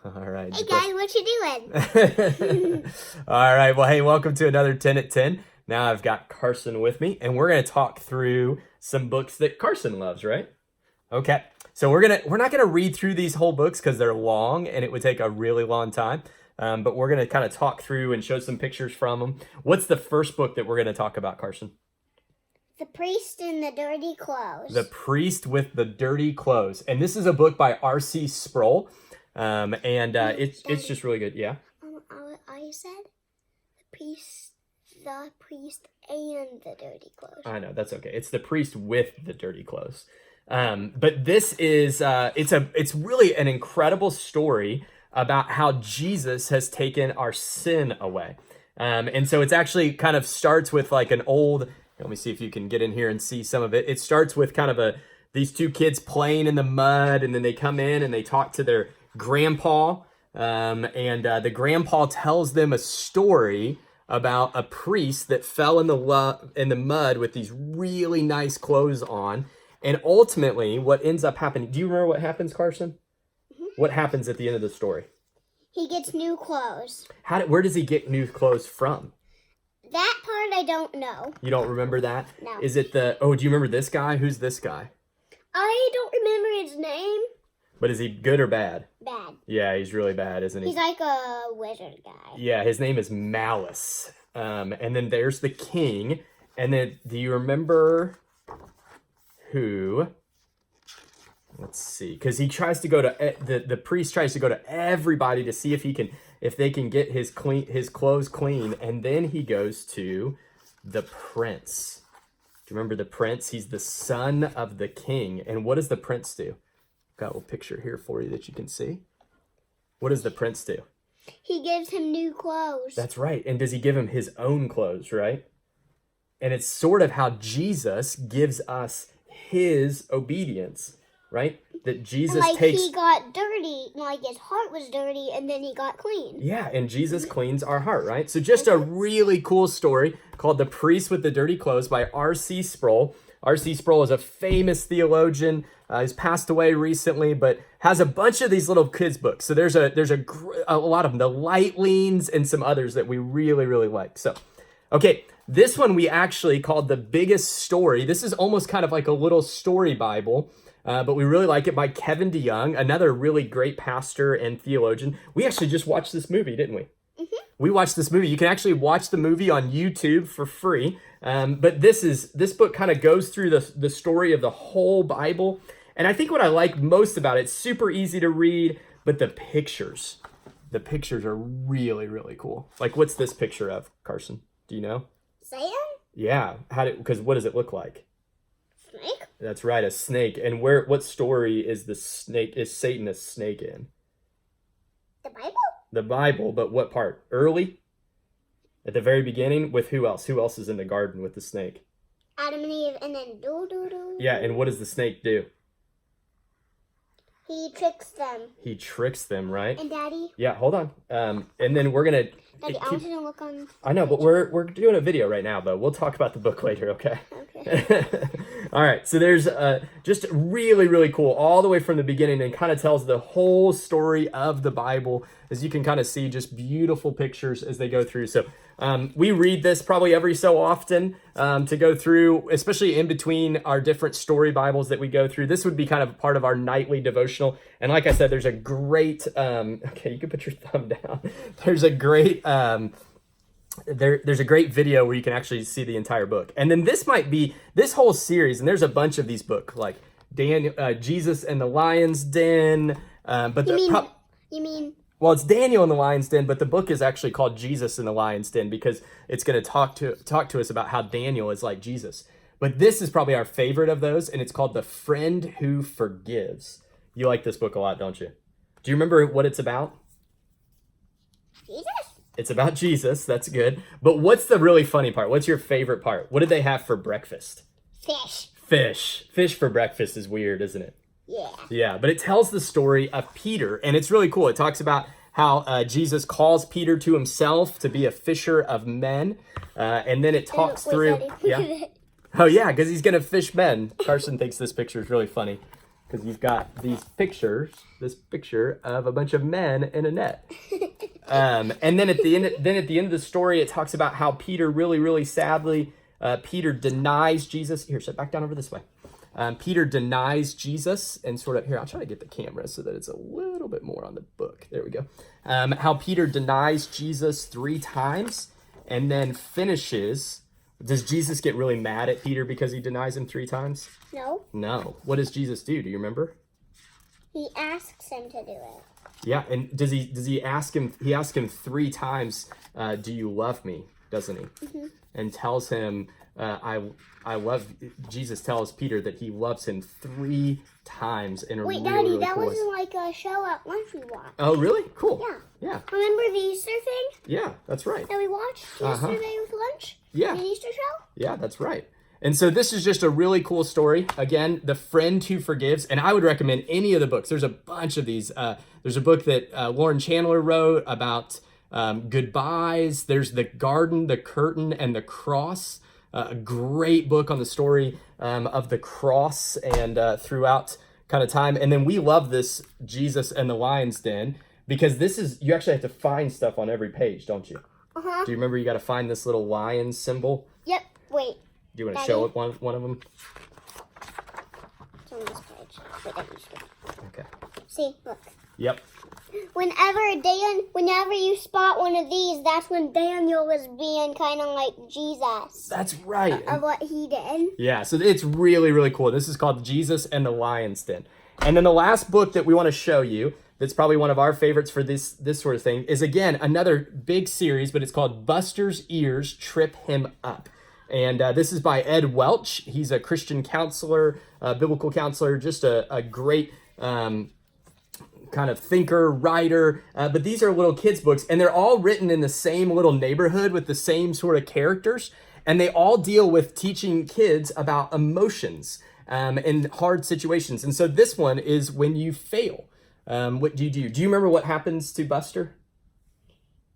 All right. Hey guys, what you doing? All right. Well, hey, welcome to another 10 at 10. Now I've got Carson with me, and we're going to talk through some books that Carson loves, right? Okay. So we're not gonna read through these whole books because they're long and it would take a really long time. But we're gonna kind of talk through and show some pictures from them. What's the first book that we're gonna talk about, Carson? The Priest in the Dirty Clothes. The Priest with the Dirty Clothes, and this is a book by R.C. Sproul, it's just really good. Yeah. I said the priest and the dirty clothes. I know, that's okay. It's the Priest with the Dirty Clothes. But this is it's really an incredible story about how Jesus has taken our sin away. And so it's actually kind of starts with like an old, let me see if you can get in here and see some of it. It starts with kind of these two kids playing in the mud, and then they come in and they talk to their grandpa. The grandpa tells them a story about a priest that fell in the mud with these really nice clothes on. And ultimately, what ends up happening, do you remember what happens, Carson? Mm-hmm. What happens at the end of the story? He gets new clothes. Where does he get new clothes from? That part I don't know. You don't remember that? No. Is it do you remember this guy? Who's this guy? I don't remember his name. But is he good or bad? Bad. Yeah, he's really bad, isn't he? He's like a wizard guy. Yeah, his name is Malice. And then there's the king. And then, do you remember who? Let's see, because he tries to go to the priest tries to go to everybody to see if they can get his clothes clean, and then he goes to the prince. Do you remember the prince? He's the son of the king, and what does the prince do? Got a little picture here for you that you can see. What does the prince do? He gives him new clothes. That's right, and does he give him his own clothes, right? And it's sort of how Jesus gives us his obedience, right? That Jesus takes... he got dirty, like his heart was dirty, and then he got clean. Yeah, and Jesus cleans our heart, right? So just a really cool story called The Priest with the Dirty Clothes by R.C. Sproul. R.C. Sproul is a famous theologian. He's passed away recently, but has a bunch of these little kids' books. So there's a lot of them, the Light Leans and some others that we really, really like. So, okay, this one we actually called The Biggest Story. This is almost kind of like a little story Bible, but we really like it, by Kevin DeYoung, another really great pastor and theologian. We actually just watched this movie, didn't we? Mm-hmm. We watched this movie. You can actually watch the movie on YouTube for free. But this book kind of goes through the story of the whole Bible. And I think what I like most about it, it's super easy to read, but the pictures are really, really cool. Like, what's this picture of, Carson? Do you know? Satan? Yeah. Because what does it look like? Snake? That's right, a snake. And what story is Satan a snake in? The Bible? The Bible, but what part? Early? At the very beginning? With who else? Who else is in the garden with the snake? Adam and Eve, and then do. Yeah, and what does the snake do? He tricks them. He tricks them, right? And Daddy? Yeah, hold on. And then we're gonna... Daddy, I want you to look on... I know, but we're doing a video right now, though. We'll talk about the book later, okay? Okay. All right, so there's just really, really cool, all the way from the beginning, and kind of tells the whole story of the Bible. As you can kind of see, just beautiful pictures as they go through. So we read this probably every so often to go through, especially in between our different story Bibles that we go through. This would be kind of part of our nightly devotional. And like I said, there's a great, okay, you can put your thumb down. There's a great, there's a great video where you can actually see the entire book. And then this might be, this whole series, and there's a bunch of these books, like Jesus and the Lion's Den. You mean... Well, it's Daniel in the Lion's Den, but the book is actually called Jesus in the Lion's Den because it's going to talk to us about how Daniel is like Jesus. But this is probably our favorite of those, and it's called The Friend Who Forgives. You like this book a lot, don't you? Do you remember what it's about? Jesus? It's about Jesus. That's good. But what's the really funny part? What's your favorite part? What did they have for breakfast? Fish. Fish for breakfast is weird, isn't it? Yeah. Yeah, but it tells the story of Peter, and it's really cool. It talks about how Jesus calls Peter to himself to be a fisher of men, and then it talks through... Daddy, yeah. Oh, yeah, because he's going to fish men. Carson thinks this picture is really funny. because you've got this picture of a bunch of men in a net. And then at the end of the story, it talks about how Peter really, really sadly, Peter denies Jesus. Here, sit back down over this way. Peter denies Jesus and sort of, here, I'll try to get the camera so that it's a little bit more on the book. There we go. How Peter denies Jesus 3 times and then finishes. Does Jesus get really mad at Peter because he denies him 3 times? No. No. What does Jesus do? Do you remember? He asks him to do it. Yeah, and does he ask him? He asks him 3 times, "Do you love me?" Doesn't he? Mm-hmm. And tells him, "I love." Jesus tells Peter that he loves him 3 times in a Wait, really, Daddy, really that cool was way. like a show at lunch we watched. Oh, really? Cool. Yeah. Yeah. Remember the Easter thing Yeah, that's right. that we watched yesterday with lunch? Yeah. The Easter show? Yeah, that's right. And so this is just a really cool story. Again, The Friend Who Forgives. And I would recommend any of the books. There's a bunch of these. There's a book that Lauren Chandler wrote about goodbyes. There's The Garden, The Curtain, and The Cross. A great book on the story of the cross and throughout kind of time. And then we love this Jesus and the Lion's Den because this is, you actually have to find stuff on every page, don't you? Uh-huh. Do you remember you got to find this little lion symbol? Yep. Wait. Do you want to Daddy? show it one of them? It's on this page. Wait, that used to. Okay. See, look. Yep. Whenever you spot one of these, that's when Daniel was being kind of like Jesus. That's right. Of what he did. Yeah, so it's really, really cool. This is called Jesus and the Lion's Den. And then the last book that we want to show you, that's probably one of our favorites for this sort of thing, is again, another big series, but it's called Buster's Ears Trip Him Up. And this is by Ed Welch. He's a Christian counselor, biblical counselor, just a great kind of thinker, writer. But these are little kids' books, and they're all written in the same little neighborhood with the same sort of characters. And they all deal with teaching kids about emotions in hard situations. And so this one is when you fail. What do you do? Do you remember what happens to Buster?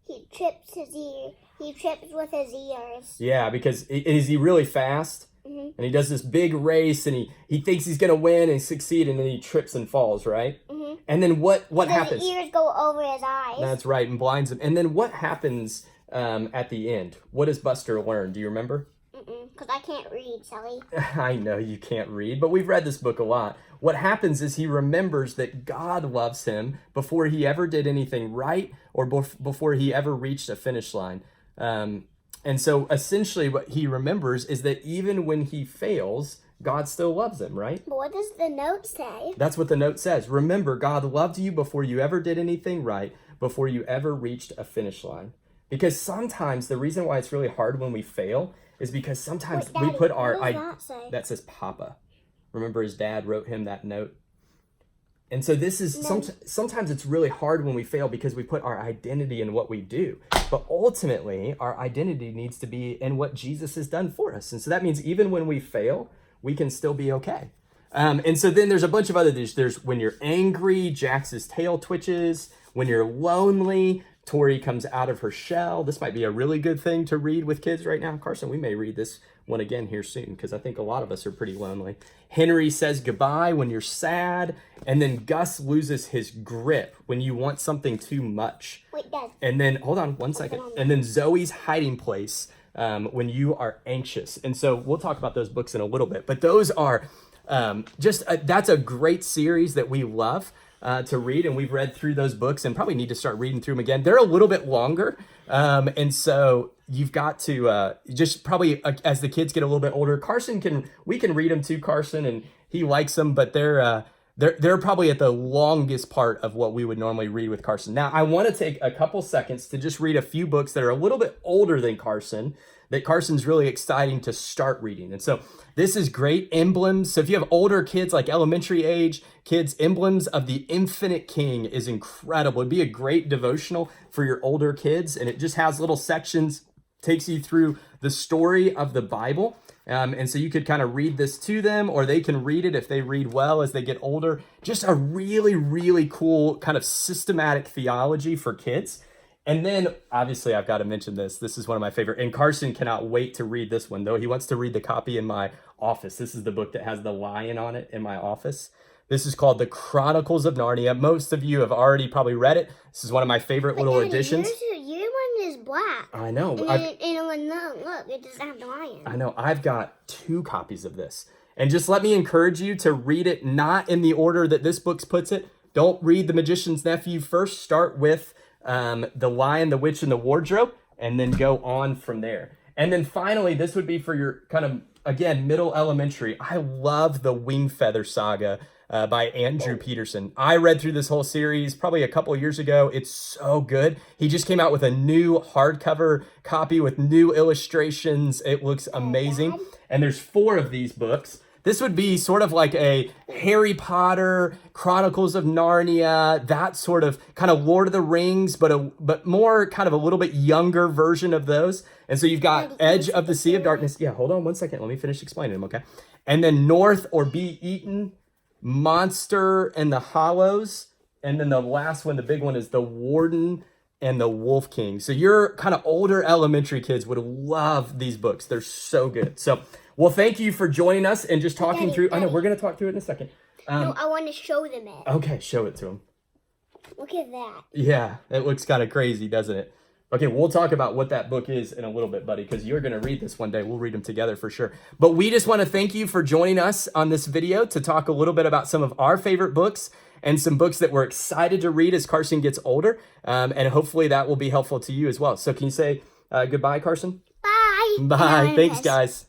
He trips his ear. He trips with his ears. Yeah, because is he really fast? Mm-hmm. And he does this big race, and he thinks he's going to win and succeed, and then he trips and falls, right? Mm-hmm. And then what happens? His ears go over his eyes. That's right, and blinds him. And then what happens at the end? What does Buster learn? Do you remember? Because I can't read, Sally. I know you can't read, but we've read this book a lot. What happens is he remembers that God loves him before he ever did anything right or before he ever reached a finish line. And so essentially what he remembers is that even when he fails, God still loves him, right? But what does the note say? That's what the note says. Remember, God loved you before you ever did anything right, before you ever reached a finish line. Because sometimes the reason why it's really hard when we fail is because sometimes Wait, Daddy, we put our... what does that say? That says Papa. Remember his dad wrote him that note? And so this is, sometimes it's really hard when we fail because we put our identity in what we do. But ultimately, our identity needs to be in what Jesus has done for us. And so that means even when we fail, we can still be okay. And so then there's a bunch of other things. There's when you're angry, Jax's tail twitches. When you're lonely, Tori comes out of her shell. This might be a really good thing to read with kids right now. Carson, we may read this one again here soon because I think a lot of us are pretty lonely. Henry says goodbye when you're sad. And then Gus loses his grip when you want something too much. Wait, Dad. And then, hold on one second. And then Zoe's hiding place when you are anxious. And so we'll talk about those books in a little bit. But those are that's a great series that we love to read, and we've read through those books and probably need to start reading through them again. They're a little bit longer, and so you've got to just probably as the kids get a little bit older. We can read them too, Carson, and he likes them, but they're probably at the longest part of what we would normally read with Carson. Now, I want to take a couple seconds to just read a few books that are a little bit older than Carson, that Carson's really exciting to start reading. And so this is great. Emblems. So if you have older kids, like elementary age kids, Emblems of the Infinite King is incredible. It'd be a great devotional for your older kids. And it just has little sections, takes you through the story of the Bible. And so you could kind of read this to them, or they can read it if they read well as they get older. Just a really, really cool kind of systematic theology for kids. And then, obviously, I've got to mention this. This is one of my favorite. And Carson cannot wait to read this one, though. He wants to read the copy in my office. This is the book that has the lion on it in my office. This is called The Chronicles of Narnia. Most of you have already probably read it. This is one of my favorite little editions. Your one is black. I know. Look, it doesn't have the lion. I know. I've got 2 copies of this. And just let me encourage you to read it not in the order that this book puts it. Don't read The Magician's Nephew first. Start with The Lion, the Witch, and the Wardrobe, and then go on from there. And then finally, this would be for your kind of, again, middle elementary. I love the Wingfeather Saga by Andrew Peterson. I read through this whole series probably a couple years ago. It's so good. He just came out with a new hardcover copy with new illustrations. It looks amazing. And there's 4 of these books. This would be sort of like a Harry Potter, Chronicles of Narnia, that sort of kind of Lord of the Rings, but more kind of a little bit younger version of those. And so you've got Edge of the Sea of Darkness. Yeah, hold on one second. Let me finish explaining them, okay? And then North or Be Eaten, Monster and the Hollows. And then the last one, the big one, is The Warden and the Wolf King. So your kind of older elementary kids would love these books. They're so good. So, well, thank you for joining us and just talking through. I know we're going to talk through it in a second. No, I want to show them it. Okay, show it to them. Look at that. Yeah, it looks kind of crazy, doesn't it? Okay, we'll talk about what that book is in a little bit, buddy, because you're going to read this one day. We'll read them together for sure. But we just want to thank you for joining us on this video to talk a little bit about some of our favorite books and some books that we're excited to read as Carson gets older. And hopefully that will be helpful to you as well. So can you say goodbye, Carson? Bye. Bye. Thanks, guys.